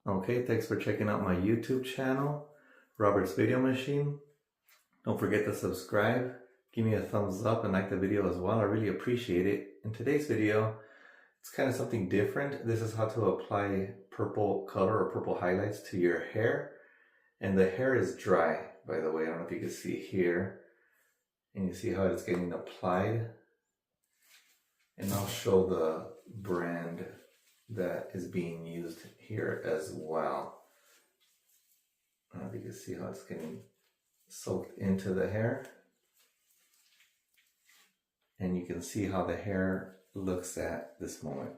Okay, thanks for checking out my YouTube channel, Robert's Video Machine. Don't forget to subscribe, give me a thumbs up and like the video as well. I really appreciate it. In today's video, it's kind of something different. This is how to apply purple color or purple highlights to your hair. And the hair is dry, by the way. I don't know if you can see here. And you see how it's getting applied. And I'll show the brand that is being used here as well. I don't know if you can see how it's getting soaked into the hair. And you can see how the hair looks at this moment.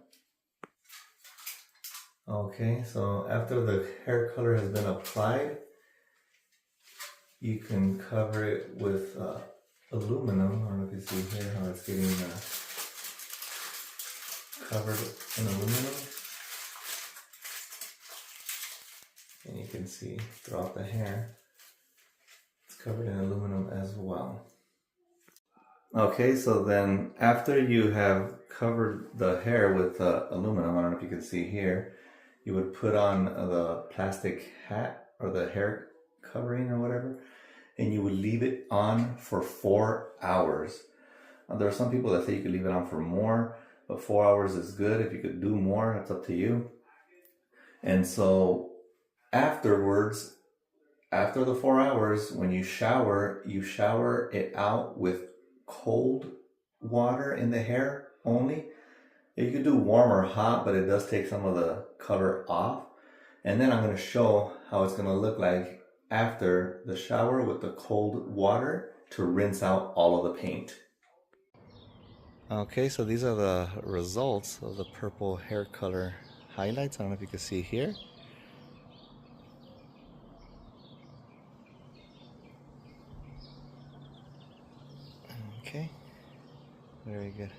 Okay, so after the hair color has been applied, you can cover it with aluminum. I don't know if you see here how it's getting covered in aluminum. And you can see throughout the hair, it's covered in aluminum as well. Okay, so then after you have covered the hair with aluminum, I don't know if you can see here, you would put on the plastic hat or the hair covering or whatever, and you would leave it on for 4 hours. There are some people that say you could leave it on for more, but 4 hours is good. If you could do more, that's up to you. And so afterwards, after the 4 hours, when you shower it out with cold water in the hair only. You could do warm or hot, but it does take some of the color off. And then I'm going to show how it's going to look like after the shower with the cold water to rinse out all of the paint. Okay, so these are the results of the purple hair color highlights. I don't know if you can see here. Okay, very good.